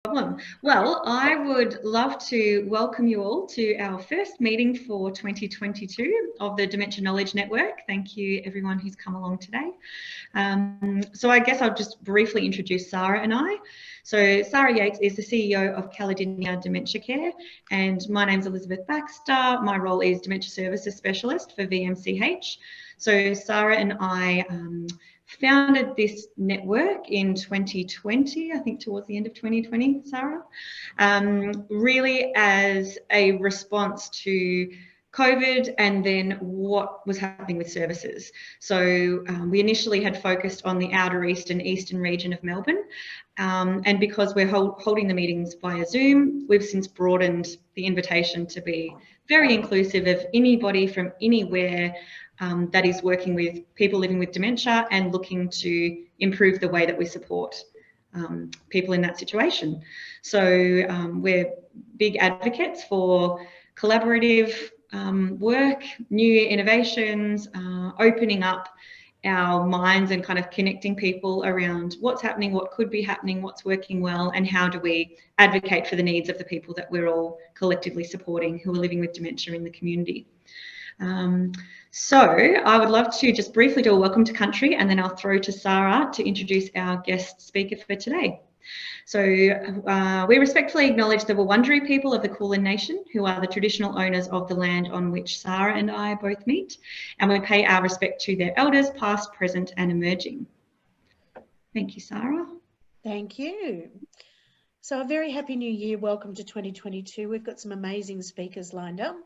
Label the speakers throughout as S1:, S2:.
S1: Problem. Well, I would love to welcome you all to our first meeting for 2022 of the Dementia Knowledge Network. Thank you everyone who's come along today. So I guess I'll just briefly introduce Sarah and I. So Sarah Yates is the CEO of Caledonia Dementia Care, and my name's Elizabeth Baxter. My role is Dementia Services Specialist for VMCH. So Sarah and I founded this network in 2020, I think towards the end of 2020, Sarah, really as a response to COVID and then what was happening with services. So we initially had focused on the outer east and eastern region of Melbourne. And because we're holding the meetings via Zoom, we've since broadened the invitation to be very inclusive of anybody from anywhere that is working with people living with dementia and looking to improve the way that we support people in that situation. So we're big advocates for collaborative work, new innovations, opening up our minds and kind of connecting people around what's happening, what could be happening, what's working well, and how do we advocate for the needs of the people that we're all collectively supporting who are living with dementia in the community. So I would love to just briefly do a welcome to country, and then I'll throw to Sarah to introduce our guest speaker for today. So we respectfully acknowledge the Wurundjeri people of the Kulin Nation, who are the traditional owners of the land on which Sarah and I both meet, and we pay our respect to their elders, past, present, and emerging. Thank you, Sarah.
S2: Thank you. So a very happy new year. Welcome to 2022. We've got some amazing speakers lined up.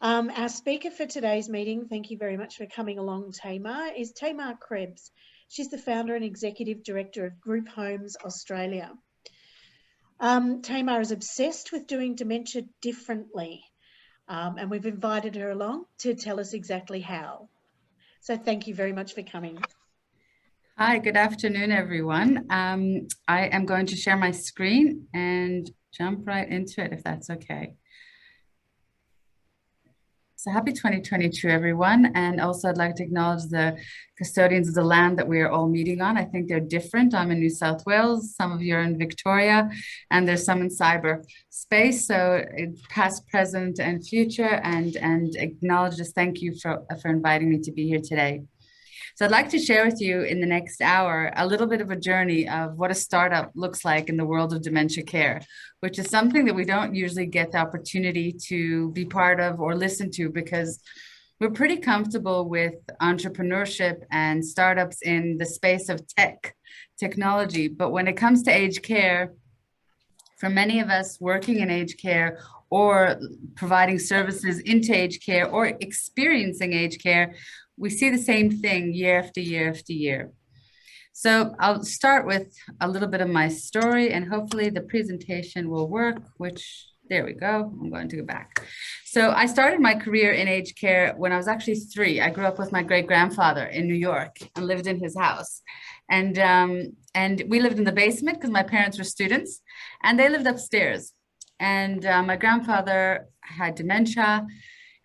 S2: Our speaker for today's meeting, thank you very much for coming along, Tamar, is Tamar Crebs. She's the founder and executive director of Group Homes Australia. Tamar is obsessed with doing dementia differently, and we've invited her along to tell us exactly how. So thank you very much for coming.
S3: Hi, good afternoon, everyone. I am going to share my screen and jump right into it, if that's okay. So happy 2022, everyone. And also I'd like to acknowledge the custodians of the land that we are all meeting on. I think they're different. I'm in New South Wales, some of you are in Victoria, and there's some in cyberspace. So past, present, and future, and acknowledge this. Thank you for inviting me to be here today. So I'd like to share with you in the next hour a little bit of a journey of what a startup looks like in the world of dementia care, which is something that we don't usually get the opportunity to be part of or listen to, because we're pretty comfortable with entrepreneurship and startups in the space of technology. But when it comes to aged care, for many of us working in aged care or providing services into aged care or experiencing aged care, we see the same thing year after year after year. So I'll start with a little bit of my story, and hopefully the presentation will work, which, there we go. I'm going to go back. So I started my career in aged care when I was actually 3. I grew up with my great-grandfather in New York and lived in his house. And we lived in the basement because my parents were students, and they lived upstairs. And my grandfather had dementia.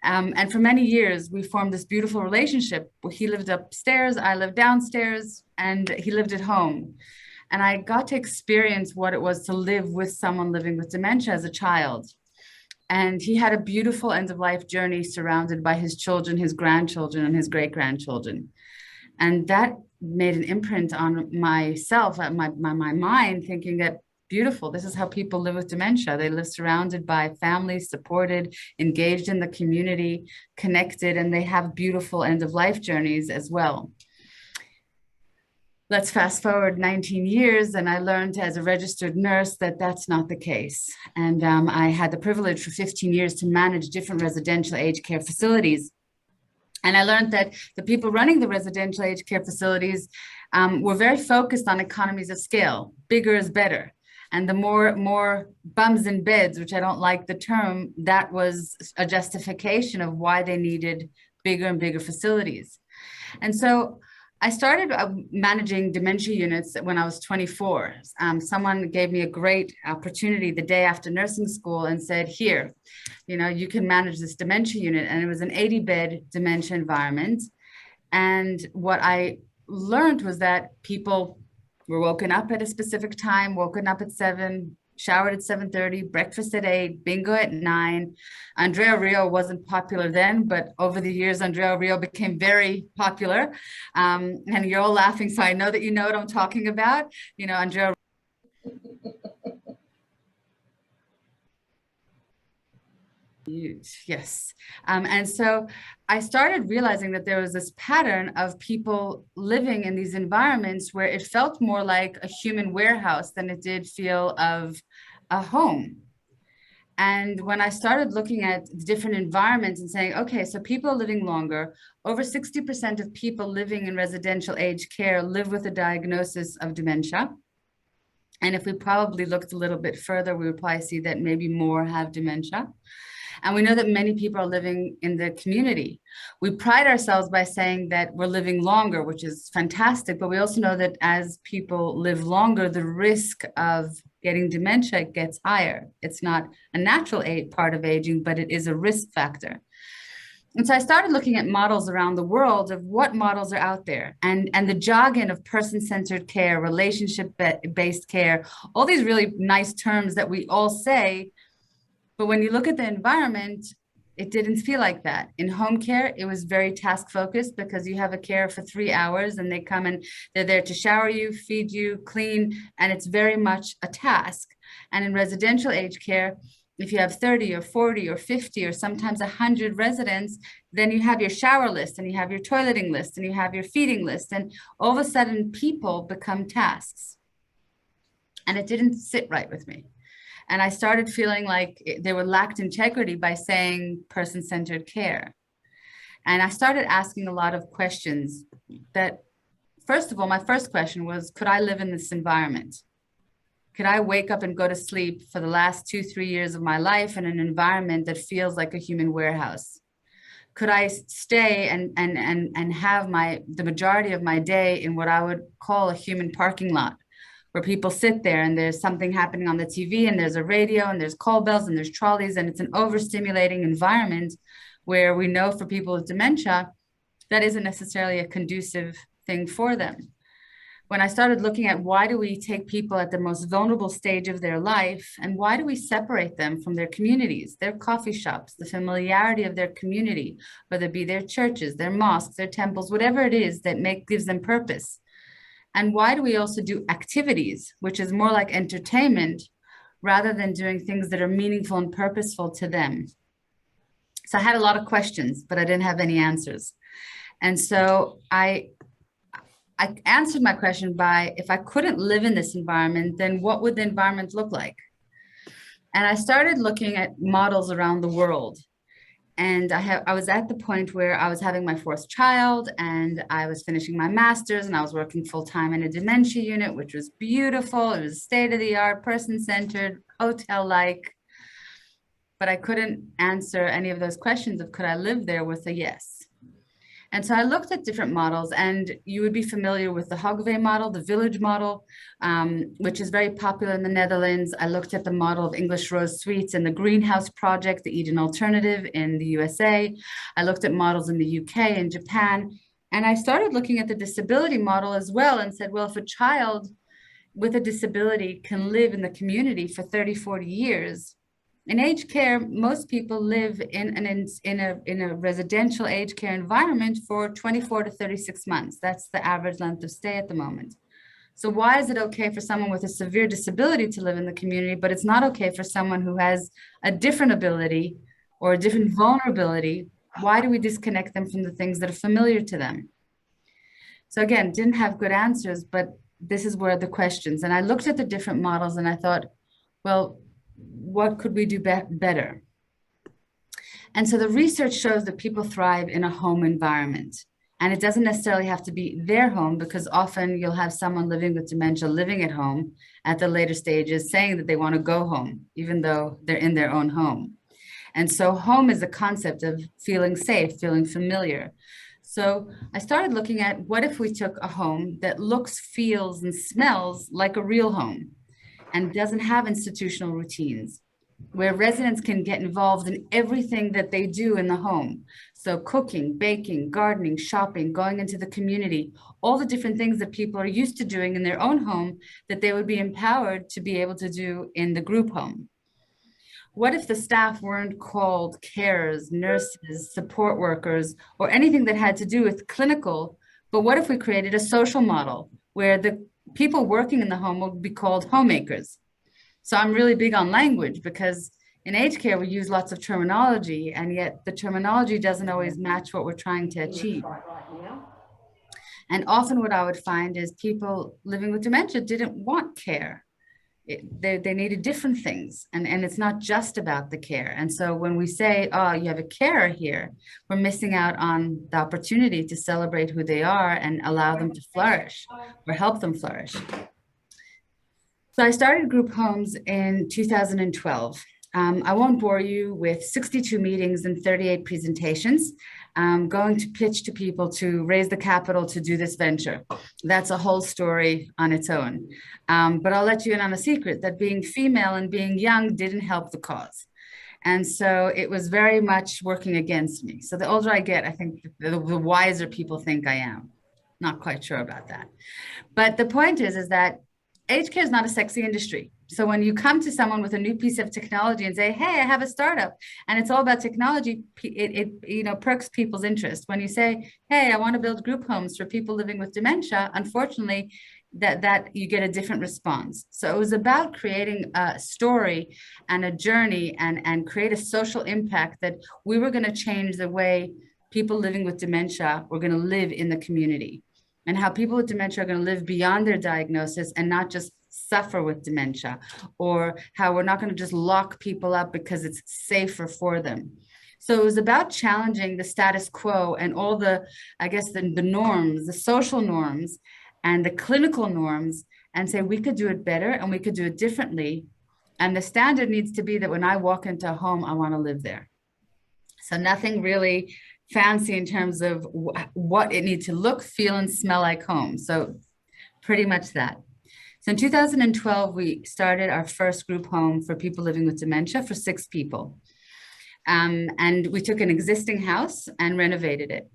S3: And for many years, we formed this beautiful relationship. He lived upstairs, I lived downstairs, and he lived at home. And I got to experience what it was to live with someone living with dementia as a child. And he had a beautiful end-of-life journey surrounded by his children, his grandchildren, and his great-grandchildren. And that made an imprint on myself, my mind, thinking that beautiful. This is how people live with dementia. They live surrounded by families, supported, engaged in the community, connected, and they have beautiful end-of-life journeys as well. Let's fast forward 19 years, and I learned as a registered nurse that that's not the case. And I had the privilege for 15 years to manage different residential aged care facilities. And I learned that the people running the residential aged care facilities were very focused on economies of scale. Bigger is better. And the more bums in beds, which I don't like the term, that was a justification of why they needed bigger and bigger facilities. And so I started managing dementia units when I was 24. Someone gave me a great opportunity the day after nursing school and said, here, you can manage this dementia unit. And it was an 80-bed dementia environment. And what I learned was that people were woken up at a specific time, woken up at 7, showered at 7:30, breakfast at 8, bingo at 9. Andrea Rio wasn't popular then, but over the years, Andrea Rio became very popular. And you're all laughing, so I know that you know what I'm talking about. You know, Andrea. Yes. And so I started realizing that there was this pattern of people living in these environments where it felt more like a human warehouse than it did feel of a home. And when I started looking at different environments and saying, okay, so people are living longer, over 60% of people living in residential aged care live with a diagnosis of dementia. And if we probably looked a little bit further, we would probably see that maybe more have dementia. And we know that many people are living in the community. We pride ourselves by saying that we're living longer, which is fantastic, but we also know that as people live longer, the risk of getting dementia gets higher. It's not a natural part of aging, but it is a risk factor. And so I started looking at models around the world of what models are out there, and the jargon of person-centered care, relationship-based care, all these really nice terms that we all say. But when you look at the environment, it didn't feel like that. In home care, it was very task focused because you have a carer for 3 hours and they come and they're there to shower you, feed you, clean, and it's very much a task. And in residential aged care, if you have 30 or 40 or 50 or sometimes 100 residents, then you have your shower list and you have your toileting list and you have your feeding list. And all of a sudden people become tasks. And it didn't sit right with me. And I started feeling like they were lacked integrity by saying person-centered care. And I started asking a lot of questions that, first of all, my first question was, could I live in this environment? Could I wake up and go to sleep for the last 2-3 years of my life in an environment that feels like a human warehouse? Could I stay and have the majority of my day in what I would call a human parking lot, where people sit there and there's something happening on the TV and there's a radio and there's call bells and there's trolleys, and it's an overstimulating environment where we know for people with dementia, that isn't necessarily a conducive thing for them. When I started looking at why do we take people at the most vulnerable stage of their life and why do we separate them from their communities, their coffee shops, the familiarity of their community, whether it be their churches, their mosques, their temples, whatever it is that gives them purpose. And why do we also do activities, which is more like entertainment, rather than doing things that are meaningful and purposeful to them? So I had a lot of questions, but I didn't have any answers. And so I answered my question by, if I couldn't live in this environment, then what would the environment look like? And I started looking at models around the world. And I was at the point where I was having my 4th child and I was finishing my master's and I was working full-time in a dementia unit, which was beautiful. It was state-of-the-art, person-centered, hotel-like. But I couldn't answer any of those questions of could I live there with a yes. And so I looked at different models, and you would be familiar with the Hogvey model, the village model, which is very popular in the Netherlands. I looked at the model of English Rose Suites and the Greenhouse Project, the Eden Alternative in the USA. I looked at models in the UK and Japan. And I started looking at the disability model as well and said, well, if a child with a disability can live in the community for 30, 40 years, in aged care, most people live in a residential aged care environment for 24 to 36 months. That's the average length of stay at the moment. So why is it okay for someone with a severe disability to live in the community, but it's not okay for someone who has a different ability or a different vulnerability? Why do we disconnect them from the things that are familiar to them? So again, didn't have good answers, but this is where the questions. And I looked at the different models and I thought, well, what could we do better? And so the research shows that people thrive in a home environment. And it doesn't necessarily have to be their home, because often you'll have someone living with dementia living at home at the later stages saying that they want to go home, even though they're in their own home. And so home is a concept of feeling safe, feeling familiar. So I started looking at what if we took a home that looks, feels, and smells like a real home and doesn't have institutional routines. where residents can get involved in everything that they do in the home. So cooking, baking, gardening, shopping, going into the community, all the different things that people are used to doing in their own home that they would be empowered to be able to do in the group home. What if the staff weren't called carers, nurses, support workers, or anything that had to do with clinical, but what if we created a social model where the people working in the home would be called homemakers? So I'm really big on language because in aged care, we use lots of terminology, and yet the terminology doesn't always match what we're trying to achieve. And often what I would find is people living with dementia didn't want care. They needed different things, and it's not just about the care. And so when we say, oh, you have a carer here, we're missing out on the opportunity to celebrate who they are and allow them to flourish or help them flourish. So I started group homes in 2012. I won't bore you with 62 meetings and 38 presentations. I'm going to pitch to people to raise the capital to do this venture. That's a whole story on its own. But I'll let you in on a secret that being female and being young didn't help the cause. And so it was very much working against me. So the older I get, I think the wiser people think I am. Not quite sure about that. But the point is that aged care is not a sexy industry. So when you come to someone with a new piece of technology and say, hey, I have a startup and it's all about technology, it perks people's interest. When you say, hey, I want to build group homes for people living with dementia, unfortunately, that you get a different response. So it was about creating a story and a journey and create a social impact that we were going to change the way people living with dementia were going to live in the community, and how people with dementia are going to live beyond their diagnosis and not just suffer with dementia, or how we're not going to just lock people up because it's safer for them. So it was about challenging the status quo and all the, I guess, the norms, the social norms and the clinical norms, and say we could do it better and we could do it differently. And the standard needs to be that when I walk into a home, I want to live there. So nothing really fancy in terms of what it needs to look, feel, and smell like home. So pretty much that. So in 2012, we started our first group home for people living with dementia for 6 people. And we took an existing house and renovated it.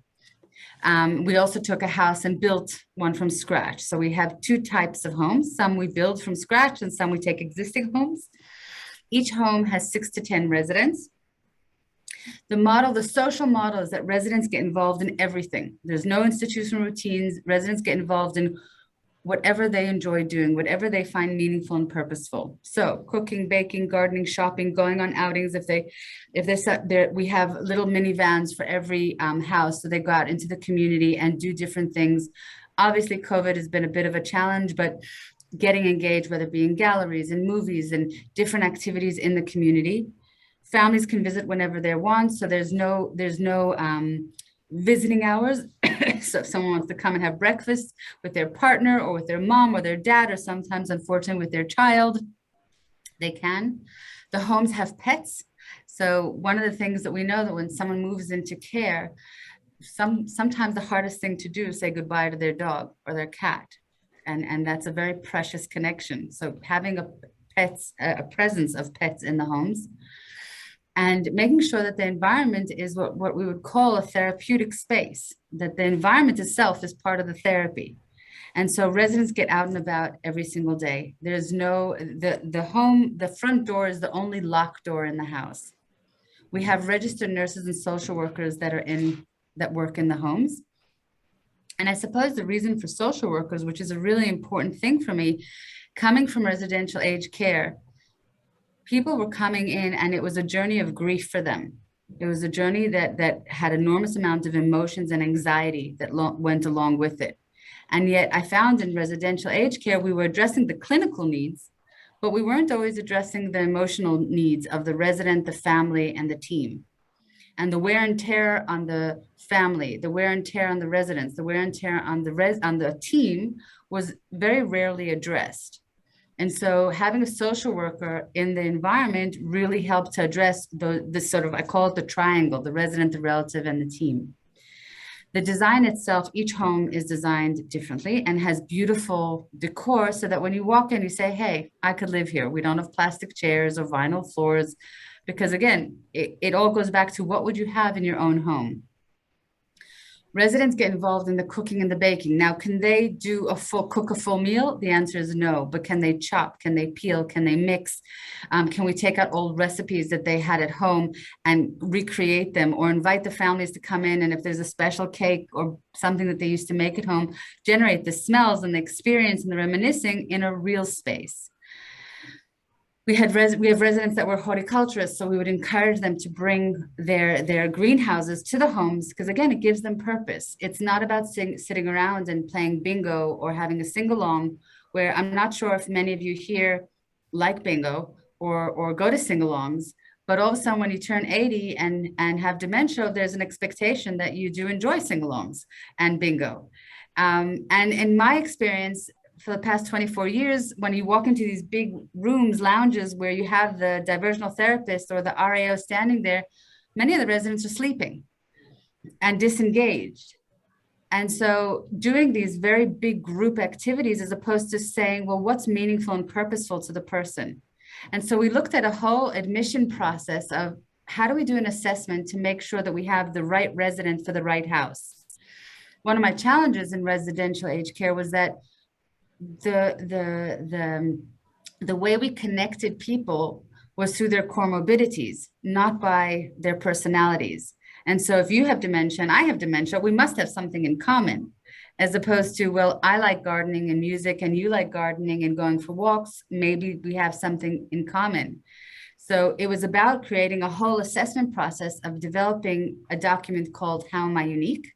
S3: We also took a house and built one from scratch. So we have 2 types of homes. Some we build from scratch and some we take existing homes. Each home has 6 to 10 residents. The social model is that residents get involved in everything. There's no institutional routines. Residents get involved in whatever they enjoy doing, whatever they find meaningful and purposeful. So cooking, baking, gardening, shopping, going on outings. We have little minivans for every house. So they go out into the community and do different things. Obviously, COVID has been a bit of a challenge, but getting engaged, whether it be in galleries and movies and different activities in the community. Families can visit whenever they want. So there's no visiting hours. So if someone wants to come and have breakfast with their partner or with their mom or their dad, or sometimes, unfortunately, with their child, they can. The homes have pets. So one of the things that we know that when someone moves into care, sometimes the hardest thing to do is say goodbye to their dog or their cat. And that's a very precious connection. So having a presence of pets in the homes, and making sure that the environment is what we would call a therapeutic space, that the environment itself is part of the therapy. And so residents get out and about every single day. There's the front door is the only locked door in the house. We have registered nurses and social workers that work in the homes. And I suppose the reason for social workers, which is a really important thing for me, coming from residential aged care, people were coming in and it was a journey of grief for them. It was a journey that had enormous amount of emotions and anxiety that went along with it. And yet I found in residential aged care, we were addressing the clinical needs, but we weren't always addressing the emotional needs of the resident, the family, and the team. And the wear and tear on the family, the wear and tear on the residents, the wear and tear on the team was very rarely addressed. And so having a social worker in the environment really helped to address the sort of, I call it the triangle, the resident, the relative, and the team. The design itself, each home is designed differently and has beautiful decor so that when you walk in, you say, hey, I could live here. We don't have plastic chairs or vinyl floors, because again, it all goes back to what would you have in your own home? Residents get involved in the cooking and the baking. Now, can they cook a full meal? The answer is no, but can they chop? Can they peel? Can they mix? Can we take out old recipes that they had at home and recreate them, or invite the families to come in? And if there's a special cake or something that they used to make at home, generate the smells and the experience and the reminiscing in a real space. We have residents that were horticulturists, so we would encourage them to bring their greenhouses to the homes, because again, it gives them purpose. It's not about sitting around and playing bingo or having a sing-along, where I'm not sure if many of you here like bingo or go to sing-alongs, but all of a sudden when you turn 80 and have dementia, there's an expectation that you do enjoy sing-alongs and bingo. And in my experience, for the past 24 years, when you walk into these big rooms, lounges, where you have the diversional therapist or the RAO standing there, many of the residents are sleeping and disengaged. And so doing these very big group activities, as opposed to saying, well, what's meaningful and purposeful to the person? And so we looked at a whole admission process of how do we do an assessment to make sure that we have the right resident for the right house? One of my challenges in residential aged care was that the way we connected people was through their comorbidities, not by their personalities. And so if you have dementia and I have dementia, we must have something in common, as opposed to, well, I like gardening and music and you like gardening and going for walks. Maybe we have something in common. So it was about creating a whole assessment process of developing a document called How Am I Unique?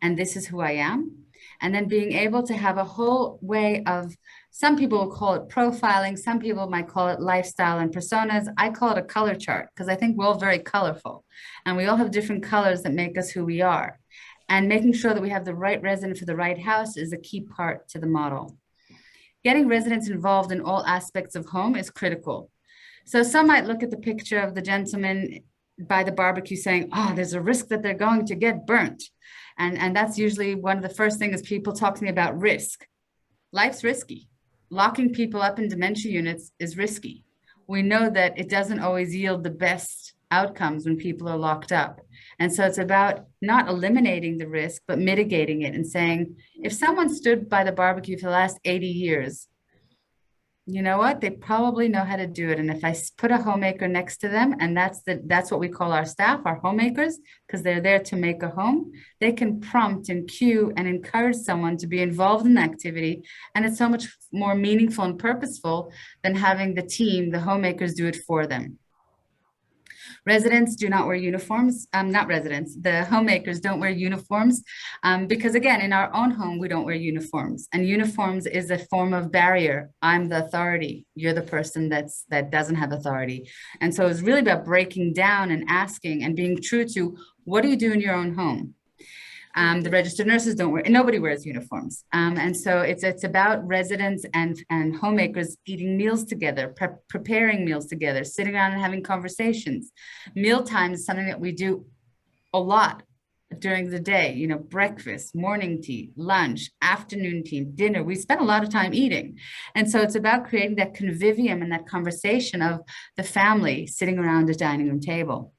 S3: And this is who I am. And then being able to have a whole way of, some people will call it profiling, some people might call it lifestyle and personas. I call it a color chart, because I think we're all very colorful and we all have different colors that make us who we are. And making sure that we have the right resident for the right house is a key part to the model. Getting residents involved in all aspects of home is critical. So some might look at the picture of the gentleman by the barbecue saying, oh, there's a risk that they're going to get burnt. And that's usually one of the first things people talk to me about: risk. Life's risky. Locking people up in dementia units is risky. We know that it doesn't always yield the best outcomes when people are locked up. And so it's about not eliminating the risk, but mitigating it and saying, if someone stood by the barbecue for the last 80 years, you know what? They probably know how to do it. And if I put a homemaker next to them, and that's what we call our staff, our homemakers, because they're there to make a home, they can prompt and cue and encourage someone to be involved in the activity. And it's so much more meaningful and purposeful than having the team, the homemakers, do it for them. Residents do not wear uniforms, not residents, the homemakers don't wear uniforms, because again, in our own home, we don't wear uniforms, and uniforms is a form of barrier. I'm the authority, you're the person that doesn't have authority. And so it's really about breaking down and asking and being true to, what do you do in your own home? The registered nurses don't wear, nobody wears uniforms. And so it's about residents and homemakers eating meals together, preparing meals together, sitting around and having conversations. Mealtime is something that we do a lot during the day, you know, breakfast, morning tea, lunch, afternoon tea, dinner. We spend a lot of time eating. And so it's about creating that convivium and that conversation of the family sitting around a dining room table.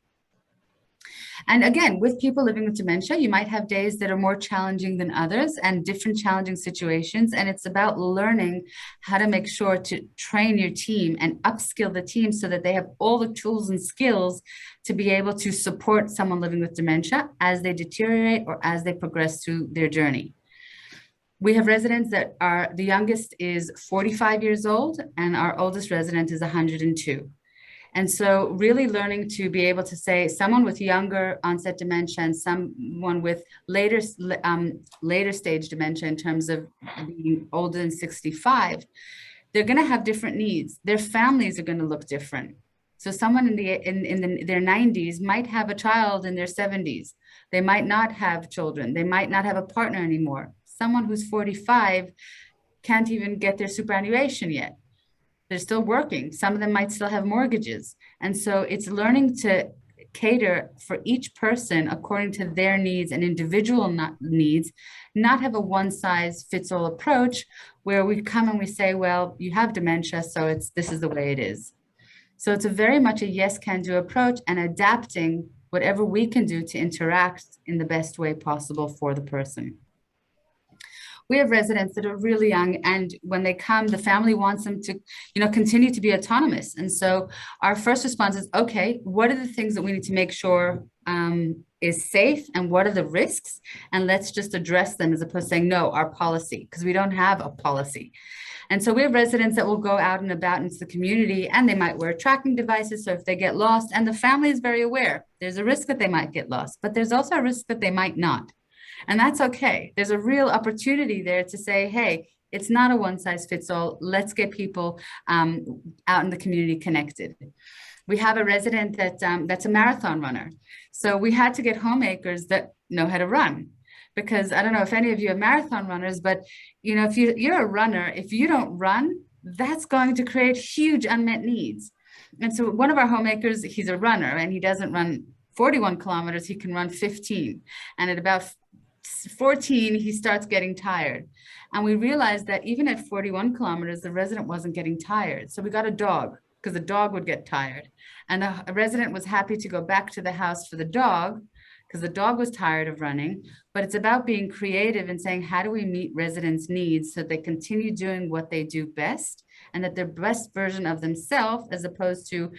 S3: And again, with people living with dementia, you might have days that are more challenging than others and different challenging situations. And it's about learning how to make sure to train your team and upskill the team so that they have all the tools and skills to be able to support someone living with dementia as they deteriorate or as they progress through their journey. We have residents that are, the youngest is 45 years old and our oldest resident is 102. And so really learning to be able to say someone with younger onset dementia and someone with later stage dementia in terms of being older than 65, they're going to have different needs. Their families are going to look different. So someone in their 90s might have a child in their 70s. They might not have children. They might not have a partner anymore. Someone who's 45 can't even get their superannuation yet. They're still working. Some of them might still have mortgages. And so it's learning to cater for each person according to their needs and individual needs, not have a one-size-fits-all approach where we come and we say, well, you have dementia, so this is the way it is. So it's a very much a yes can do approach, and adapting whatever we can do to interact in the best way possible for the person. We have residents that are really young, and when they come, the family wants them to, continue to be autonomous. And so our first response is, okay, what are the things that we need to make sure is safe, and what are the risks? And let's just address them, as opposed to saying, no, our policy, because we don't have a policy. And so we have residents that will go out and about into the community, and they might wear tracking devices. So if they get lost, and the family is very aware, there's a risk that they might get lost, but there's also a risk that they might not. And that's okay. There's a real opportunity there to say, hey, it's not a one size fits all. Let's get people out in the community connected. We have a resident that's a marathon runner. So we had to get homemakers that know how to run. Because I don't know if any of you are marathon runners, but if you're a runner, if you don't run, that's going to create huge unmet needs. And so one of our homemakers, he's a runner, and he doesn't run 41 kilometers, he can run 15. And at about 14, he starts getting tired. And we realized that even at 41 kilometers, the resident wasn't getting tired. So we got a dog, because the dog would get tired. And the resident was happy to go back to the house for the dog, because the dog was tired of running. But it's about being creative and saying, how do we meet residents' needs so they continue doing what they do best, and that their best version of themselves, as opposed to,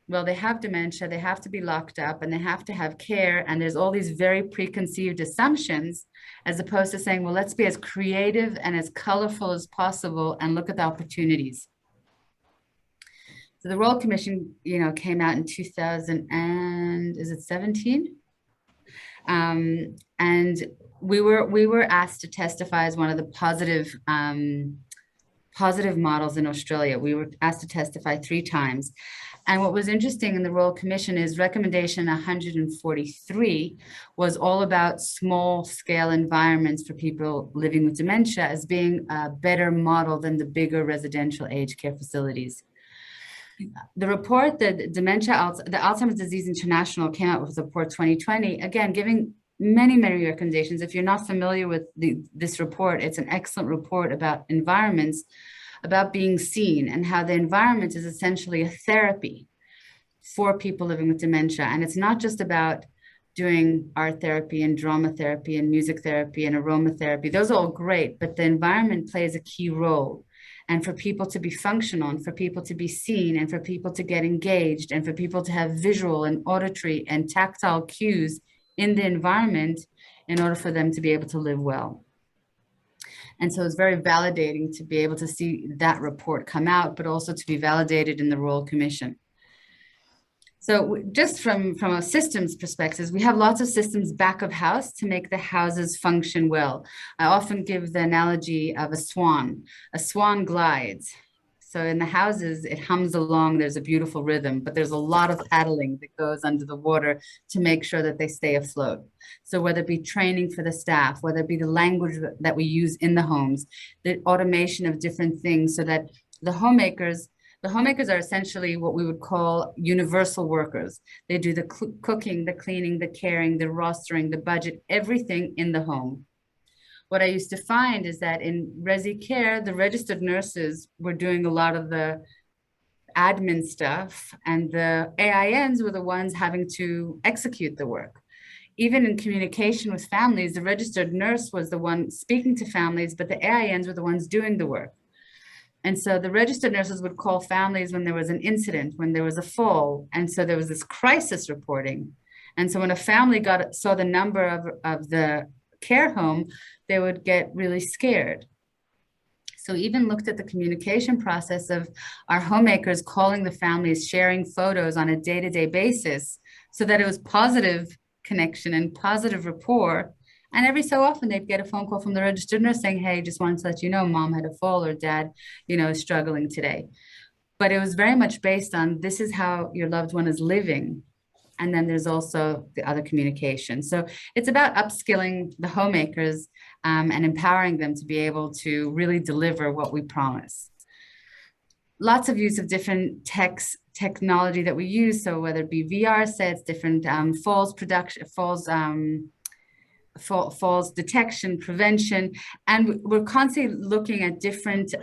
S3: well, they have dementia, they have to be locked up, and they have to have care, and there's all these very preconceived assumptions, as opposed to saying, well, let's be as creative and as colorful as possible and look at the opportunities. So the Royal Commission, came out in 2017? And we were asked to testify as one of the positive models in Australia. We were asked to testify 3 times. And what was interesting in the Royal Commission is recommendation 143 was all about small scale environments for people living with dementia as being a better model than the bigger residential aged care facilities. The report, the Alzheimer's Disease International came out with report 2020, again, giving many recommendations. If you're not familiar with this report, it's an excellent report about environments, about being seen, and how the environment is essentially a therapy for people living with dementia. And it's not just about doing art therapy and drama therapy and music therapy and aromatherapy. Those are all great, but the environment plays a key role. And for people to be functional, and for people to be seen, and for people to get engaged, and for people to have visual and auditory and tactile cues in the environment in order for them to be able to live well. And so it's very validating to be able to see that report come out, but also to be validated in the Royal Commission. So just from a systems perspective, we have lots of systems back of house to make the houses function well. I often give the analogy of a swan. A swan glides. So in the houses, it hums along, there's a beautiful rhythm, but there's a lot of paddling that goes under the water to make sure that they stay afloat. So whether it be training for the staff, whether it be the language that we use in the homes, the automation of different things, so that the homemakers are essentially what we would call universal workers. They do the cooking, the cleaning, the caring, the rostering, the budget, everything in the home. What I used to find is that in Resi Care, the registered nurses were doing a lot of the admin stuff, and the AINs were the ones having to execute the work. Even in communication with families, the registered nurse was the one speaking to families, but the AINs were the ones doing the work. And so the registered nurses would call families when there was an incident, when there was a fall. And so there was this crisis reporting. And so when a family saw the number of the care home, they would get really scared. So even looked at the communication process of our homemakers calling the families, sharing photos on a day-to-day basis, so that it was positive connection and positive rapport. And every so often they'd get a phone call from the registered nurse saying, hey, just wanted to let you know, mom had a fall, or dad, is struggling today. But it was very much based on, this is how your loved one is living. And then there's also the other communication. So it's about upskilling the homemakers and empowering them to be able to really deliver what we promise. lots of use of different technology that we use. So whether it be VR sets, different falls detection, prevention, and we're constantly looking at different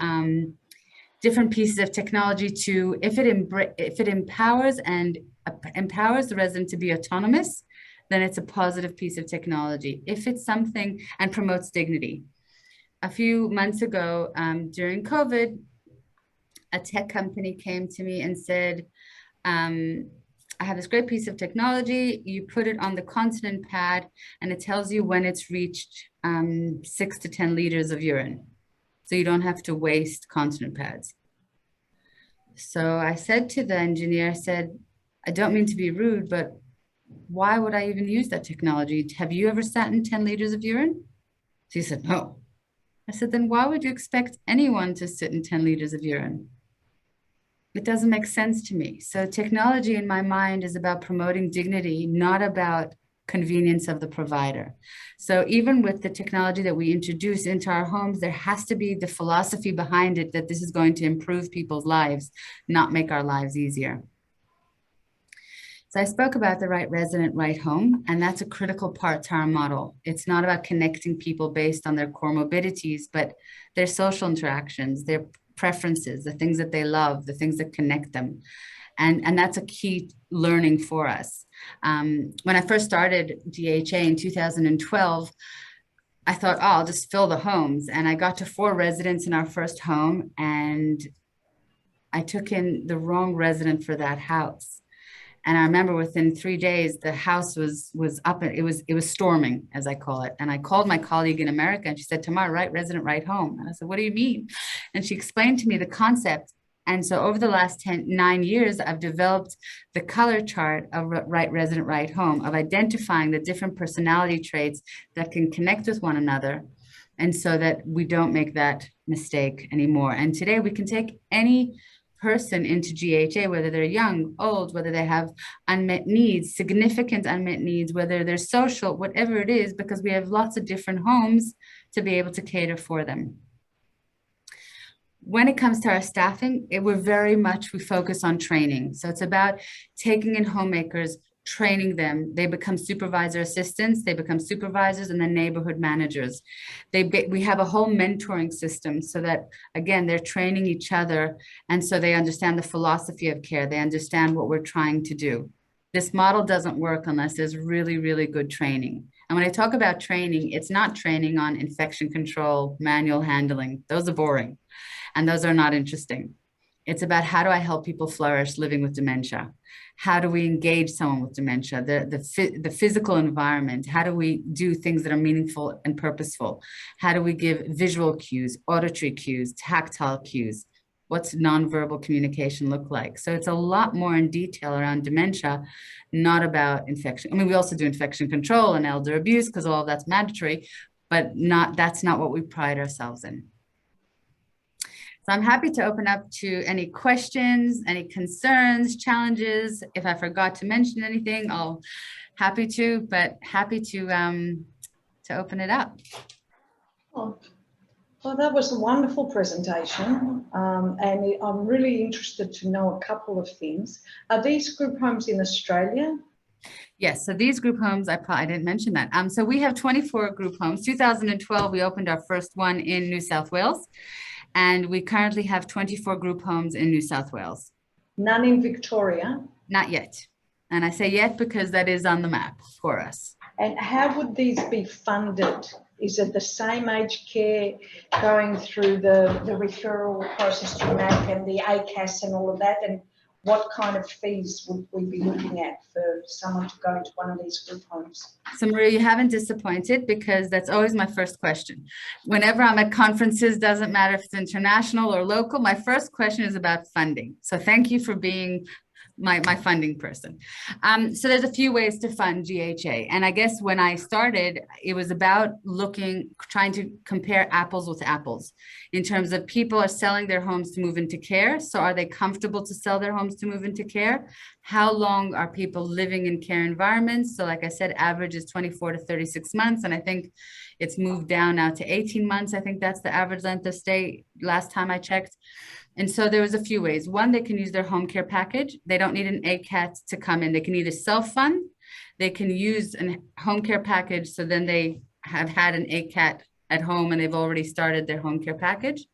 S3: pieces of technology to, if it empowers the resident to be autonomous, then it's a positive piece of technology. If it's something and promotes dignity. A few months ago, during COVID, a tech company came to me and said, I have this great piece of technology. You put it on the continent pad and it tells you when it's reached 6 to 10 liters of urine. So you don't have to waste continent pads. So I said to the engineer, I said, I don't mean to be rude, but why would I even use that technology? Have you ever sat in 10 liters of urine? So he said, no. I said, then why would you expect anyone to sit in 10 liters of urine? It doesn't make sense to me. So technology in my mind is about promoting dignity, not about convenience of the provider. So even with the technology that we introduce into our homes, there has to be the philosophy behind it that this is going to improve people's lives, not make our lives easier. So I spoke about the right resident, right home, and that's a critical part to our model. It's not about connecting people based on their comorbidities, but their social interactions, their preferences, the things that they love, the things that connect them. And that's a key learning for us. When I first started DHA in 2012, I thought, oh, I'll just fill the homes. And I got to 4 residents in our first home, and I took in the wrong resident for that house. And I remember within 3 days, the house was up, and it was storming, as I call it. And I called my colleague in America, and she said, Tamar, right resident, right home. And I said, what do you mean? And she explained to me the concept. And so over the last 9 years, I've developed the color chart of right resident, right home, of identifying the different personality traits that can connect with one another. And so that we don't make that mistake anymore. And today we can take any person into GHA, whether they're young, old, whether they have unmet needs, significant unmet needs, whether they're social, whatever it is, because we have lots of different homes to be able to cater for them. When it comes to our staffing, we focus on training. So it's about taking in homemakers, training them. They become supervisor assistants, they become supervisors, and then neighborhood managers. We have a whole mentoring system so that, again, they're training each other. And so they understand the philosophy of care. They understand what we're trying to do. This model doesn't work unless there's really, really good training. And when I talk about training, it's not training on infection control, manual handling. Those are boring. And those are not interesting. It's about, how do I help people flourish living with dementia? How do we engage someone with dementia? The physical environment. How do we do things that are meaningful and purposeful? How do we give visual cues, auditory cues, tactile cues? What's nonverbal communication look like? So it's a lot more in detail around dementia, not about infection. I mean, we also do infection control and elder abuse because all of that's mandatory, but that's not what we pride ourselves in. So I'm happy to open up to any questions, any concerns, challenges. If I forgot to mention anything, happy to open it up.
S4: Well, that was a wonderful presentation, and I'm really interested to know a couple of things. Are these group homes in Australia?
S3: Yes, so these group homes, I didn't mention that. So we have 24 group homes. 2012, we opened our first one in New South Wales. And we currently have 24 group homes in New South Wales.
S4: None in Victoria?
S3: Not yet. And I say yet because that is on the map for us.
S4: And how would these be funded? Is it the same aged care going through the referral process to MAC and the ACAS and all of that? And what kind of fees would we be looking at for someone to go into one of these group homes?
S3: So Maria, you haven't disappointed, because that's always my first question. Whenever I'm at conferences, doesn't matter if it's international or local, my first question is about funding. So thank you for being my funding person. So there's a few ways to fund GHA. And I guess when I started, it was about trying to compare apples with apples in terms of people are selling their homes to move into care. So are they comfortable to sell their homes to move into care? How long are people living in care environments? So like I said, average is 24 to 36 months. And I think it's moved down now to 18 months. I think that's the average length of stay last time I checked. And so there was a few ways. One, they can use their home care package. They don't need an ACAT to come in. They can either self-fund, they can use a home care package. So then they have had an ACAT at home and they've already started their home care package.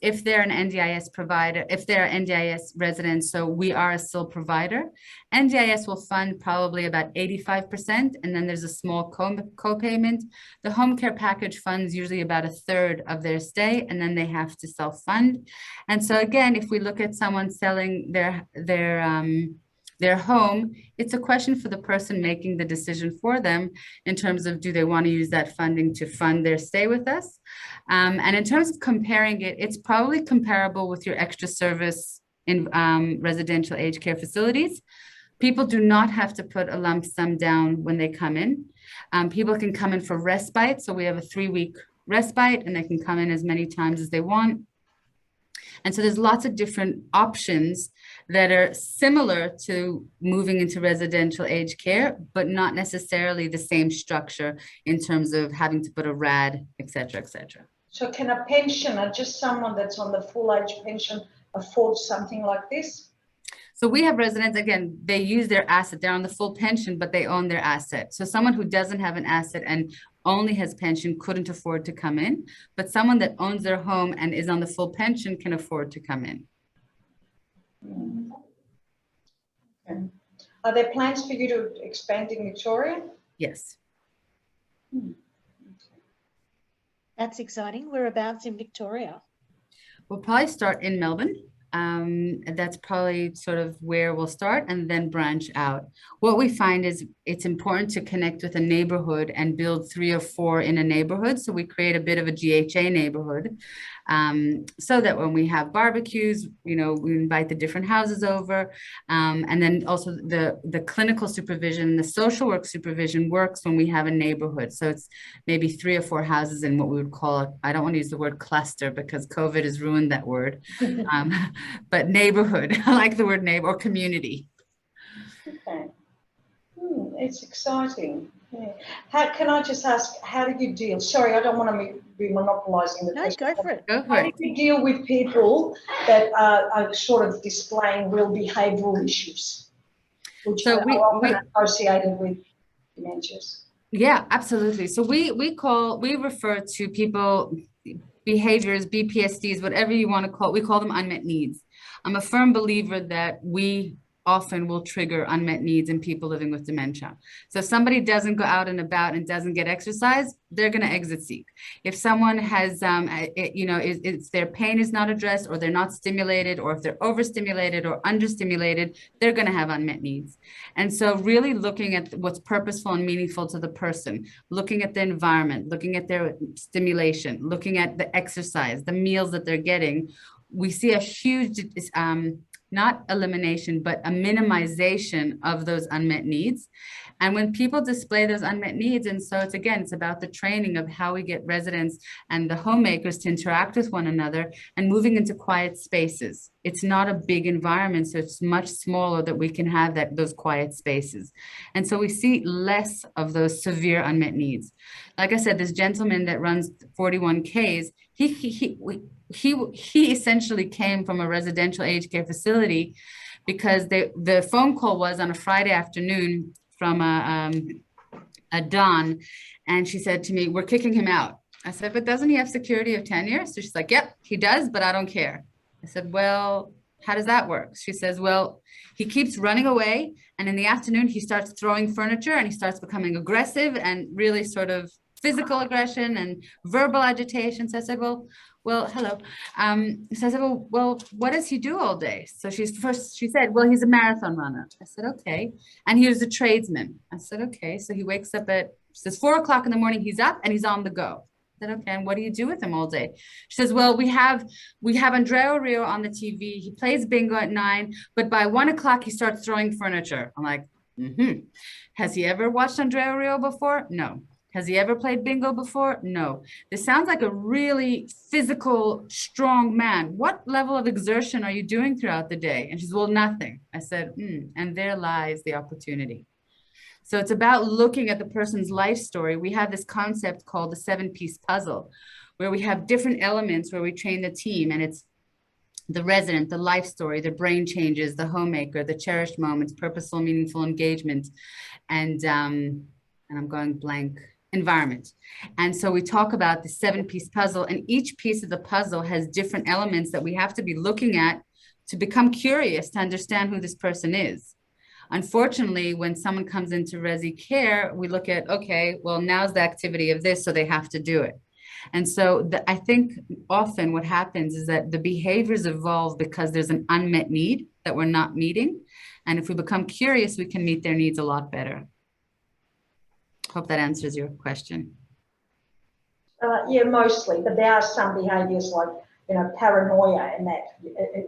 S3: If they're an NDIS provider, if they're NDIS residents, so we are a sole provider, NDIS will fund probably about 85%, and then there's a small co-payment. The home care package funds usually about a third of their stay, and then they have to self-fund. And so again, if we look at someone selling their home, it's a question for the person making the decision for them in terms of, do they want to use that funding to fund their stay with us? And in terms of comparing it, it's probably comparable with your extra service in residential aged care facilities. People do not have to put a lump sum down when they come in. People can come in for respite. So we have a 3-week respite, and they can come in as many times as they want. And so there's lots of different options that are similar to moving into residential aged care, but not necessarily the same structure in terms of having to put a RAD, et cetera, et cetera.
S4: So can a pensioner, just someone that's on the full age pension, afford something like this?
S3: So we have residents, again, they use their asset. They're on the full pension, but they own their asset. So someone who doesn't have an asset and only has pension couldn't afford to come in, but someone that owns their home and is on the full pension can afford to come in.
S4: Okay. Are there plans for you to expand in Victoria?
S3: Yes.
S2: That's exciting. Whereabouts in Victoria?
S3: We'll probably start in Melbourne. That's probably sort of where we'll start and then branch out. What we find is it's important to connect with a neighborhood and build 3 or 4 in a neighborhood. So we create a bit of a GHA neighborhood, so that when we have barbecues, you know, we invite the different houses over. And then also the clinical supervision, the social work supervision works when we have a neighborhood. So it's maybe 3 or 4 houses in what we would call, I don't want to use the word cluster because COVID has ruined that word. But neighborhood, I like the word neighbor, or community.
S4: Okay. It's exciting. Yeah. How can I just ask, how do you deal? Sorry, I don't want to be monopolising the question.
S2: No, go for it.
S3: Go for
S4: How
S3: it.
S4: do you deal with people that are sort of displaying real behavioural issues, which
S3: So
S4: are often associated with dementias?
S3: Yeah, absolutely. So we refer to people, behaviors, BPSDs, whatever you want to call it, we call them unmet needs. I'm a firm believer that we often will trigger unmet needs in people living with dementia. So if somebody doesn't go out and about and doesn't get exercise, they're going to exit seek. If someone has, if their pain is not addressed, or they're not stimulated, or if they're overstimulated or understimulated, they're going to have unmet needs. And so really looking at what's purposeful and meaningful to the person, looking at the environment, looking at their stimulation, looking at the exercise, the meals that they're getting, we see a huge, not elimination, but a minimization of those unmet needs. And when people display those unmet needs, and so it's about the training of how we get residents and the homemakers to interact with one another and moving into quiet spaces. It's not a big environment, so it's much smaller that we can have those quiet spaces. And so we see less of those severe unmet needs. Like I said, this gentleman that runs 41Ks, he essentially came from a residential aged care facility because the phone call was on a Friday afternoon from a Dawn, and she said to me, "We're kicking him out." I said, "But doesn't he have security of tenure?" So she's like, "Yep, he does, but I don't care." I said, "Well, how does that work?" She says, "Well, he keeps running away, and in the afternoon he starts throwing furniture and he starts becoming aggressive and really sort of physical aggression and verbal agitation." So I said, well, hello. So I said, well, what does he do all day? So she said, well, he's a marathon runner. I said, okay. And he was a tradesman. I said, okay. So he wakes up says 4 o'clock in the morning, he's up and he's on the go. I said, okay. And what do you do with him all day? She says, well, we have Andrea Rio on the TV. He plays bingo at 9, but by 1 o'clock, he starts throwing furniture. I'm like, Has he ever watched Andrea Rio before? No. Has he ever played bingo before? No. This sounds like a really physical, strong man. What level of exertion are you doing throughout the day? And she says, well, nothing. I said, and there lies the opportunity. So it's about looking at the person's life story. We have this concept called the 7-piece puzzle, where we have different elements where we train the team. And it's the resident, the life story, the brain changes, the homemaker, the cherished moments, purposeful, meaningful engagement, and I'm going blank, environment. And so we talk about the 7-piece puzzle, and each piece of the puzzle has different elements that we have to be looking at to become curious, to understand who this person is. Unfortunately, when someone comes into Resi Care, we look at, okay, well, now's the activity of this, so they have to do it. And so I think often what happens is that the behaviors evolve because there's an unmet need that we're not meeting. And if we become curious, we can meet their needs a lot better. Hope that answers your question.
S4: Yeah, mostly, but there are some behaviours like, you know, paranoia and that.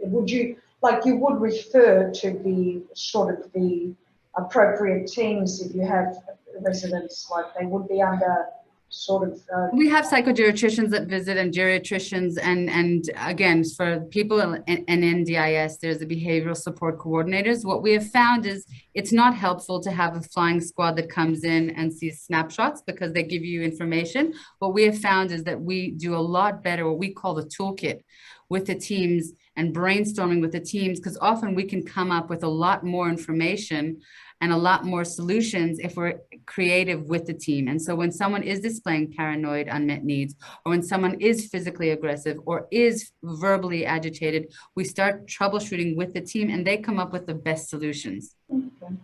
S4: Would you, like, you would refer to the sort of the appropriate teams if you have residents, like they would be under sort of
S3: we have psychogeriatricians that visit, and geriatricians, and again, for people in NDIS, there's the behavioral support coordinators. What we have found is it's not helpful to have a flying squad that comes in and sees snapshots because they give you information. What we have found is that we do a lot better what we call the toolkit with the teams and brainstorming with the teams, because often we can come up with a lot more information and a lot more solutions if we're creative with the team. And so when someone is displaying paranoid unmet needs, or when someone is physically aggressive or is verbally agitated, we start troubleshooting with the team and they come up with the best solutions.
S4: Okay.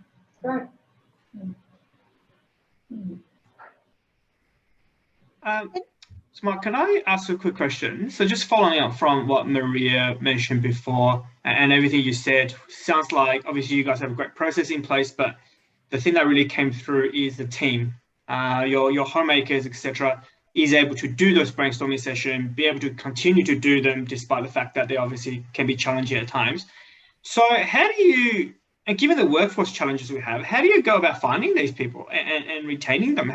S4: Right.
S5: So Mark, can I ask a quick question? So just following up from what Maria mentioned before and everything you said, sounds like obviously you guys have a great process in place, but the thing that really came through is the team. Your homemakers, etc., is able to do those brainstorming sessions, be able to continue to do them despite the fact that they obviously can be challenging at times. So how do you, and given the workforce challenges we have, how do you go about finding these people and retaining them?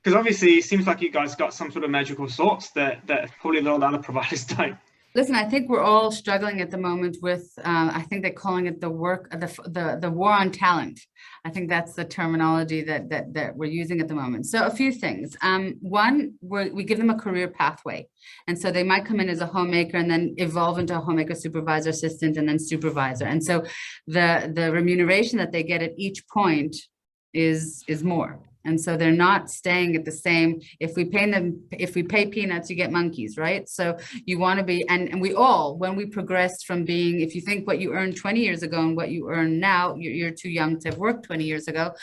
S5: Because obviously it seems like you guys got some sort of magical sauce that probably a lot of other providers don't.
S3: Listen, I think we're all struggling at the moment with, I think they're calling it the war on talent. I think that's the terminology that we're using at the moment. So a few things. One, we give them a career pathway. And so they might come in as a homemaker and then evolve into a homemaker supervisor, assistant, and then supervisor. And so the remuneration that they get at each point is more. And so they're not staying at the same, if we pay peanuts, you get monkeys, right? So you want to be, and we all, when we progressed from being, if you think what you earned 20 years ago and what you earn now, you're too young to have worked 20 years ago.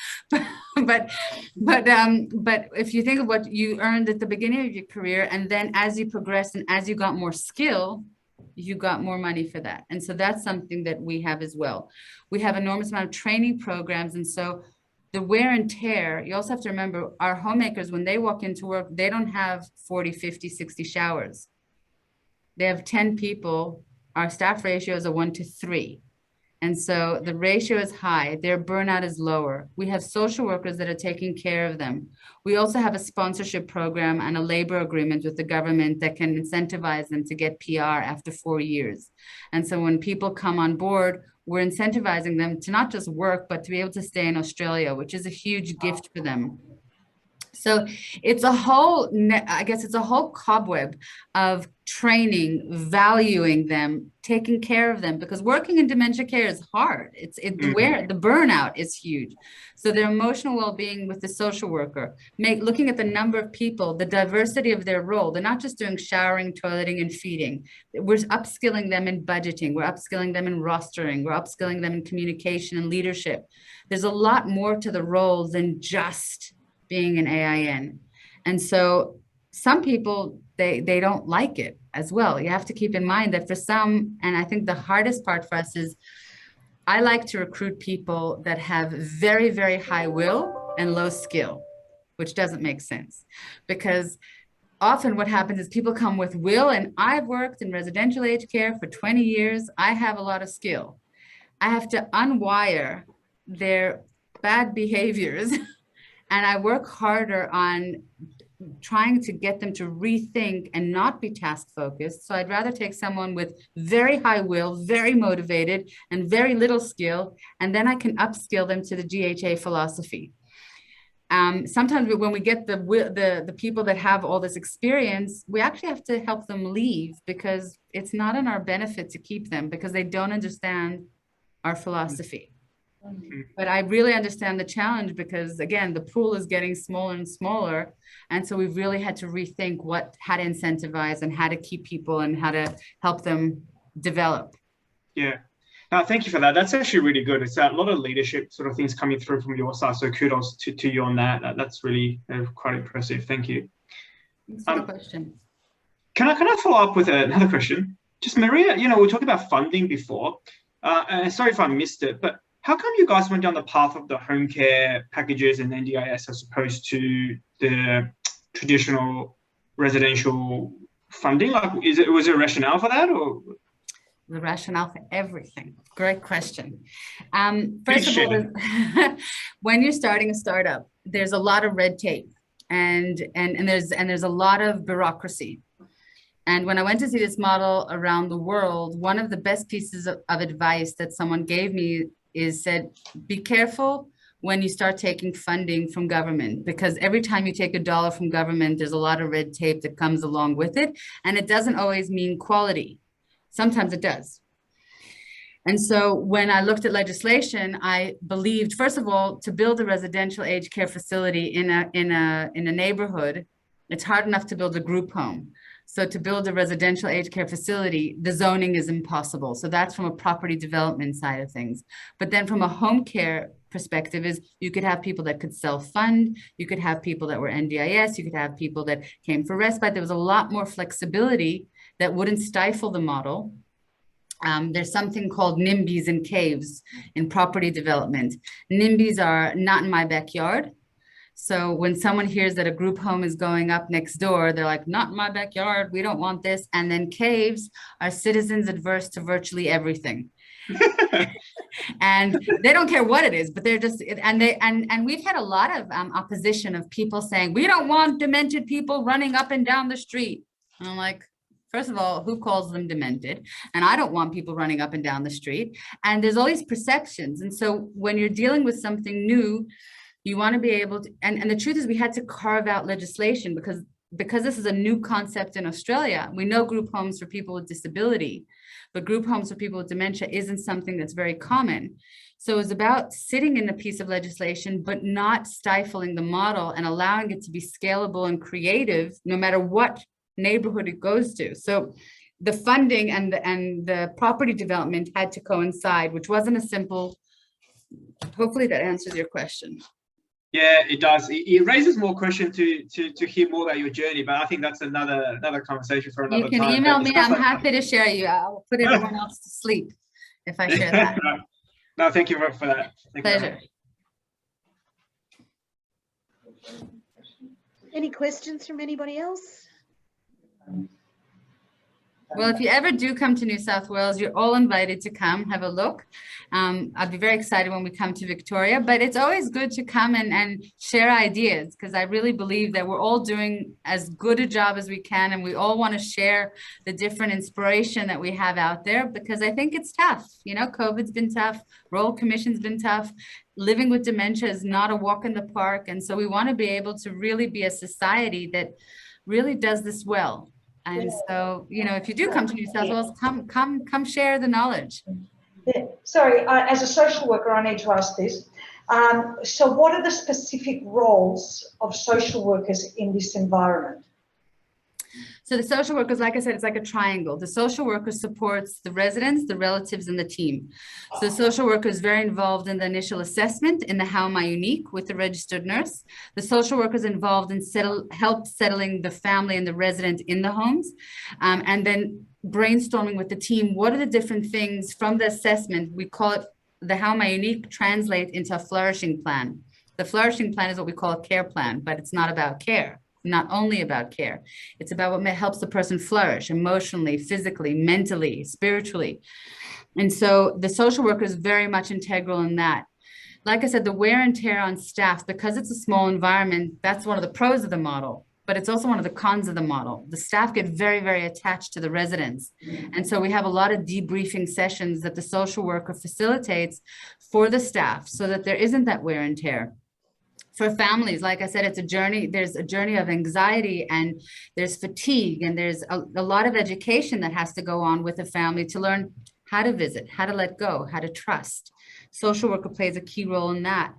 S3: but if you think of what you earned at the beginning of your career, and then as you progressed and as you got more skill, you got more money for that. And so that's something that we have as well. We have enormous amount of training programs. And so the wear and tear, you also have to remember our homemakers, when they walk into work, they don't have 40, 50, 60 showers. They have 10 people. Our staff ratio is a 1-to-3. And so the ratio is high. Their burnout is lower. We have social workers that are taking care of them. We also have a sponsorship program and a labor agreement with the government that can incentivize them to get PR after 4 years. And so when people come on board, we're incentivizing them to not just work, but to be able to stay in Australia, which is a huge gift for them. So it's a whole, I guess it's a whole cobweb of training, valuing them, taking care of them, because working in dementia care is hard. The burnout is huge. So their emotional well-being with the social worker, looking at the number of people, the diversity of their role. They're not just doing showering, toileting, and feeding. We're upskilling them in budgeting. We're upskilling them in rostering. We're upskilling them in communication and leadership. There's a lot more to the role than just being an AIN. And so some people, they don't like it as well. You have to keep in mind that for some, and I think the hardest part for us is, I like to recruit people that have very, very high will and low skill, which doesn't make sense. Because often what happens is people come with will, and I've worked in residential aged care for 20 years. I have a lot of skill. I have to unwire their bad behaviors and I work harder on trying to get them to rethink and not be task focused. So I'd rather take someone with very high will, very motivated, and very little skill, and then I can upskill them to the GHA philosophy. Sometimes when we get the people that have all this experience, we actually have to help them leave because it's not in our benefit to keep them because they don't understand our philosophy. But I really understand the challenge because, again, the pool is getting smaller and smaller. And so we've really had to rethink how to incentivize and how to keep people and how to help them develop.
S5: Yeah. No, thank you for that. That's actually really good. It's a lot of leadership sort of things coming through from your side. So kudos to you on that. That's really quite impressive. Thank you.
S3: Thanks for the question.
S5: Can I follow up with another question? Just Maria, we talked about funding before. And sorry if I missed it, but how come you guys went down the path of the home care packages and NDIS as opposed to the traditional residential funding? Like, was there a rationale for that, or?
S3: The rationale for everything. Great question. First of all, when you're starting a startup, there's a lot of red tape and there's a lot of bureaucracy. And when I went to see this model around the world, one of the best pieces of advice that someone gave me said, be careful when you start taking funding from government, because every time you take $1 from government, there's a lot of red tape that comes along with it. And it doesn't always mean quality. Sometimes it does. And so when I looked at legislation, I believed, first of all, to build a residential aged care facility in a neighborhood, it's hard enough to build a group home. So to build a residential aged care facility, the zoning is impossible. So that's from a property development side of things. But then from a home care perspective is you could have people that could self-fund, you could have people that were NDIS, you could have people that came for respite. There was a lot more flexibility that wouldn't stifle the model. There's something called NIMBYs and caves in property development. NIMBYs are not in my backyard. So when someone hears that a group home is going up next door, they're like, not in my backyard, we don't want this. And then caves are citizens adverse to virtually everything. And they don't care what it is, but they're just, and we've had a lot of opposition of people saying, we don't want demented people running up and down the street. And I'm like, first of all, who calls them demented? And I don't want people running up and down the street. And there's all these perceptions. And so when you're dealing with something new, you want to be able to, and the truth is we had to carve out legislation because this is a new concept in Australia. We know group homes for people with disability, but group homes for people with dementia isn't something that's very common. So it's about sitting in a piece of legislation, but not stifling the model and allowing it to be scalable and creative, no matter what neighborhood it goes to. So the funding and the property development had to coincide, which wasn't a simple, hopefully that answers your question.
S5: Yeah, it does. It raises more questions to hear more about your journey, but I think that's another conversation for another time.
S3: You can email me. I'm happy to share you. I'll put everyone else to sleep if I share that.
S5: No, thank you for that.
S3: Pleasure.
S2: Any questions from anybody else?
S3: Well, if you ever do come to New South Wales, you're all invited to come have a look. I'd be very excited when we come to Victoria, but it's always good to come and share ideas because I really believe that we're all doing as good a job as we can and we all want to share the different inspiration that we have out there because I think it's tough. COVID's been tough, Royal Commission's been tough. Living with dementia is not a walk in the park. And so we want to be able to really be a society that really does this well. And so, if you do come to New South Wales, come share the knowledge.
S4: Yeah. Sorry, as a social worker, I need to ask this. So what are the specific roles of social workers in this environment?
S3: So the social workers, like I said, it's like a triangle. The social worker supports the residents, the relatives, and the team. So the social worker is very involved in the initial assessment in the How Am I Unique with the registered nurse. The social worker is involved in help settling the family and the resident in the homes. And then brainstorming with the team, what are the different things from the assessment? We call it the How Am I Unique translate into a flourishing plan. The flourishing plan is what we call a care plan, but it's not about care. Not only about care. It's about what helps the person flourish emotionally, physically, mentally, spiritually. And so the social worker is very much integral in that. Like I said, the wear and tear on staff, because it's a small environment, that's one of the pros of the model, but it's also one of the cons of the model. The staff get very, very attached to the residents. And so we have a lot of debriefing sessions that the social worker facilitates for the staff so that there isn't that wear and tear. For families, like I said, it's a journey. There's a journey of anxiety, and there's fatigue, and there's a lot of education that has to go on with a family to learn how to visit, how to let go, how to trust. Social worker plays a key role in that.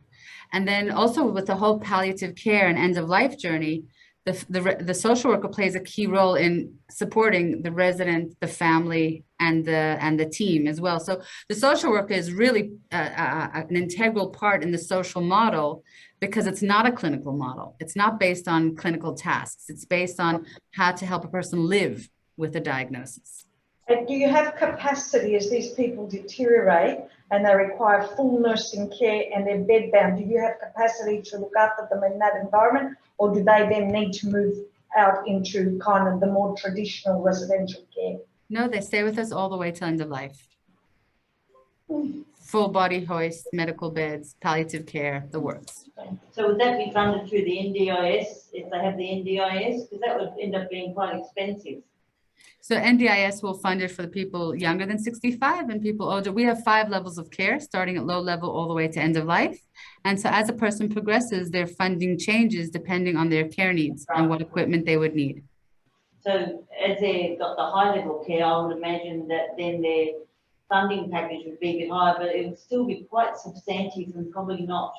S3: And then also with the whole palliative care and end of life journey, the social worker plays a key role in supporting the resident, the family, and the team as well. So the social worker is really an integral part in the social model, because it's not a clinical model. It's not based on clinical tasks. It's based on how to help a person live with a diagnosis.
S4: And do you have capacity as these people deteriorate and they require full nursing care and they're bedbound? Do you have capacity to look after them in that environment, or do they then need to move out into kind of the more traditional residential care?
S3: No, they stay with us all the way till end of life. Full body hoist, medical beds, palliative care, the works.
S6: So would that be funded through the NDIS if they have the NDIS? Because that would end up being quite expensive.
S3: So NDIS will fund it for the people younger than 65 and people older. We have 5 levels of care, starting at low level all the way to end of life. And so as a person progresses, their funding changes depending on their care needs and what equipment they would need.
S6: So as they've got the high level care, I would imagine that then their funding package would be a bit higher, but it would still be quite substantive and probably not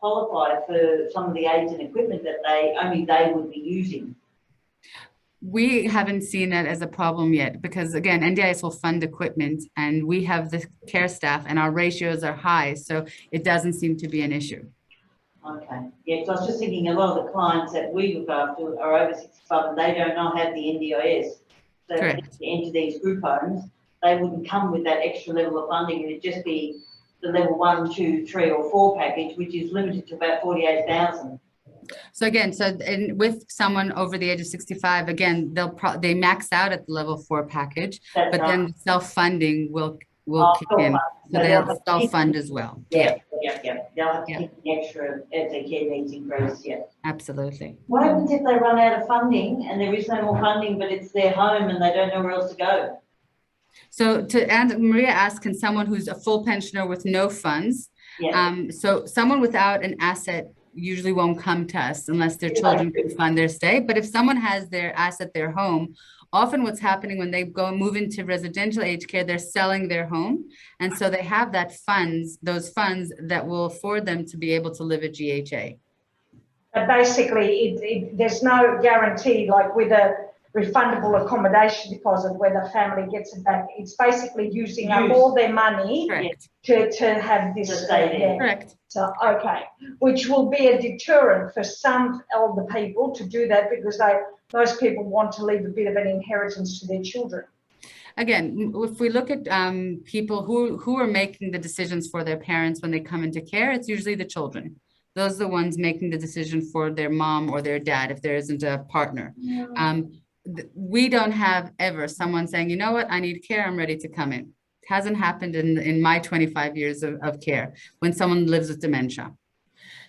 S6: qualified for some of the aids and equipment that only they would be using.
S3: We haven't seen that as a problem yet, because again, NDIS will fund equipment and we have the care staff and our ratios are high. So it doesn't seem to be an issue.
S6: Okay. Yeah, so I was just thinking a lot of the clients that we look after are over 65 and they do not have the NDIS. So if they enter these group homes, they wouldn't come with that extra level of funding. It'd just be the level 1, 2, 3 or 4 package, which is limited to about 48,000.
S3: So again, with someone over the age of 65, again, they max out at the level 4 package, but then self-funding will kick in. So they'll self-fund as well.
S6: Yeah. They'll have to keep the extra as their care needs increase,
S3: Absolutely.
S6: What happens if they run out of funding and there is no more funding, but it's their home and they don't know where else to go?
S3: So Maria asked, can someone who's a full pensioner with no funds, so someone without an asset usually won't come to us unless their children can fund their stay. But if someone has their asset, their home, often what's happening when they move into residential aged care, they're selling their home. And so they have those funds that will afford them to be able to live at GHA.
S4: But basically, there's no guarantee, like with a refundable accommodation deposit where the family gets it back. It's basically using up all their money to have this.
S3: Correct.
S4: So, okay, which will be a deterrent for some older people to do that, because most people want to leave a bit of an inheritance to their children.
S3: Again, if we look at people who are making the decisions for their parents when they come into care, it's usually the children. Those are the ones making the decision for their mom or their dad if there isn't a partner. We don't have ever someone saying, you know what, I need care, I'm ready to come in. It hasn't happened in my 25 years of care when someone lives with dementia.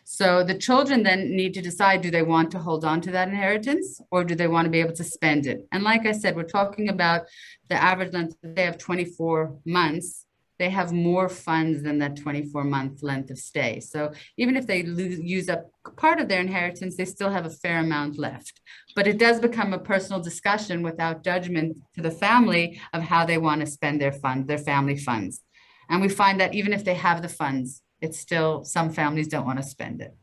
S3: So the children then need to decide, do they want to hold on to that inheritance or do they want to be able to spend it? And like I said, we're talking about the average length of stay of 24 months. They have more funds than that 24-month length of stay. So even if they use up part of their inheritance, they still have a fair amount left. But it does become a personal discussion without judgment to the family of how they want to spend their family funds. And we find that even if they have the funds, it's still, some families don't want to spend it.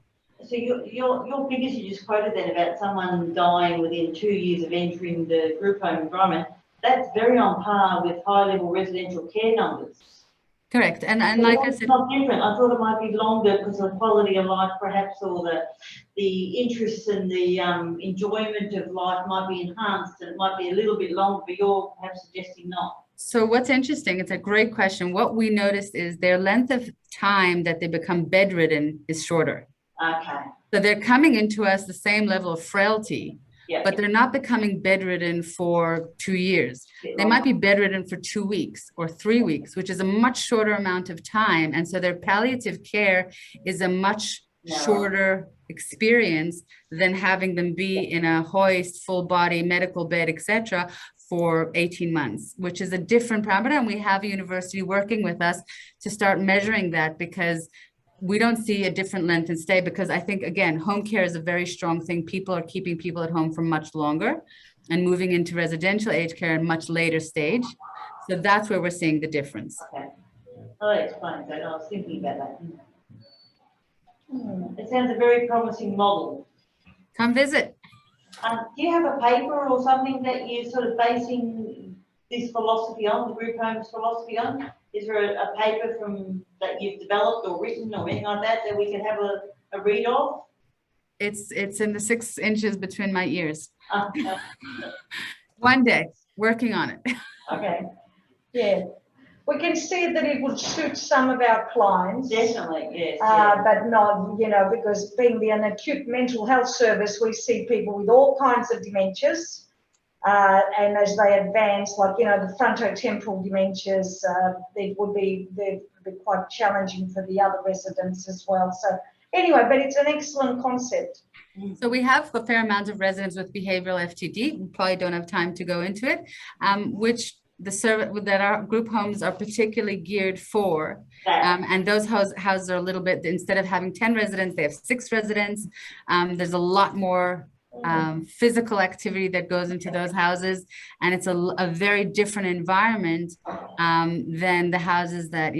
S6: So your figures you just quoted then about someone dying within 2 years of entering the group home environment, that's very on par with high-level residential care numbers.
S3: Correct. And like I said,
S6: it's not different. I thought it might be longer because of the quality of life, perhaps, or the interests and the enjoyment of life might be enhanced, and it might be a little bit longer, but you're perhaps suggesting not.
S3: So what's interesting, it's a great question. What we noticed is their length of time that they become bedridden is shorter.
S6: Okay.
S3: So they're coming into us the same level of frailty, but they're not becoming bedridden for 2 years. They might be bedridden for 2 weeks or 3 weeks, which is a much shorter amount of time. And so their palliative care is a much shorter experience than having them be in a hoist, full body, medical bed, etc., for 18 months, which is a different parameter. And we have a university working with us to start measuring that, because we don't see a different length and stay because I think, again, home care is a very strong thing. People are keeping people at home for much longer and moving into residential aged care at a much later stage. So that's where we're seeing the difference.
S6: Okay. Oh, that explains that. I was thinking about that. It sounds a very promising model.
S3: Come visit.
S6: Do you have a paper or something that you're sort of basing this philosophy on, the group homes philosophy on? Is there a paper that you've developed or written or anything like that that we can have a read of?
S3: It's in the 6 inches between my ears.
S6: Okay.
S3: One day, working on it.
S6: Okay.
S4: Yeah. We can see that it would suit some of our clients.
S6: Definitely, yes.
S4: But not, because being an acute mental health service, we see people with all kinds of dementias. And as they advance, like, the frontotemporal dementias, they'd be quite challenging for the other residents as well. So anyway, but it's an excellent concept.
S3: So we have a fair amount of residents with behavioral FTD. We probably don't have time to go into it, which the service that our group homes are particularly geared for. And those houses are a little bit, instead of having 10 residents, they have 6 residents. There's a lot more physical activity that goes into those houses, and it's a very different environment than the houses that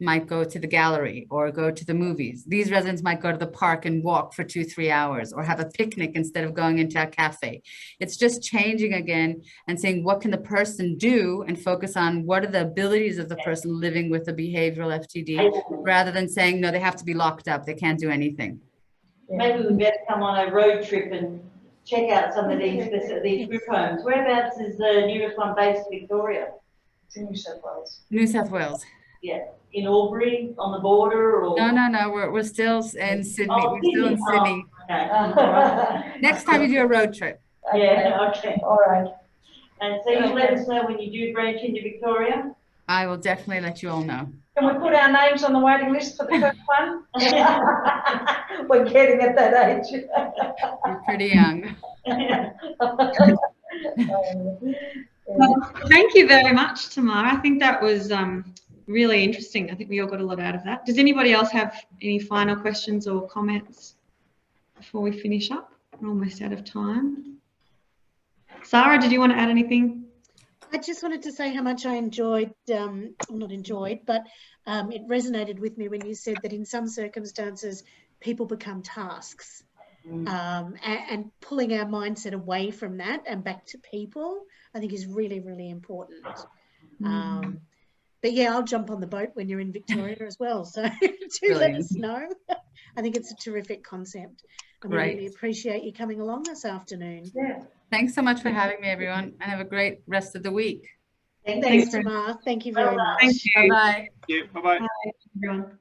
S3: might go to the gallery or go to the movies. These residents might go to the park and walk for 2-3 hours or have a picnic instead of going into a cafe. It's just changing again and saying, what can the person do, and focus on what are the abilities of the person living with a behavioral FTD, rather than saying, no, they have to be locked up, they can't do anything.
S6: Maybe we better come on a road trip and check out some of these group homes. Whereabouts is the nearest one based in Victoria?
S4: It's in New South Wales.
S3: New South Wales.
S6: Yeah, in Albury, on the border, or
S3: no. We're still in Sydney.
S6: Oh,
S3: we're still in Sydney.
S6: Okay.
S3: Next time you do a road trip.
S6: Yeah. Okay.
S4: All right.
S6: And so you let us know when you do branch into Victoria.
S3: I will definitely let you all know.
S4: Can we put our names on the waiting list for the first one? We're getting at that age.
S3: You're pretty young.
S1: Well, thank you very much, Tamar. I think that was really interesting. I think we all got a lot out of that. Does anybody else have any final questions or comments before we finish up? We're almost out of time. Sarah, did you want to add anything?
S2: I just wanted to say how much I enjoyed, not enjoyed, but it resonated with me when you said that in some circumstances, people become tasks. And pulling our mindset away from that and back to people, I think is really, really important. But yeah, I'll jump on the boat when you're in Victoria as well. So do let us know. I think it's a terrific concept. I really appreciate you coming along this afternoon.
S4: Yeah.
S3: Thanks so much for having me, everyone, and have a great rest of the week.
S2: Thanks, Tamar. Thank you very much.
S1: Thank you.
S3: Bye-bye.
S5: Thank you. Bye-bye.
S1: Bye, everyone.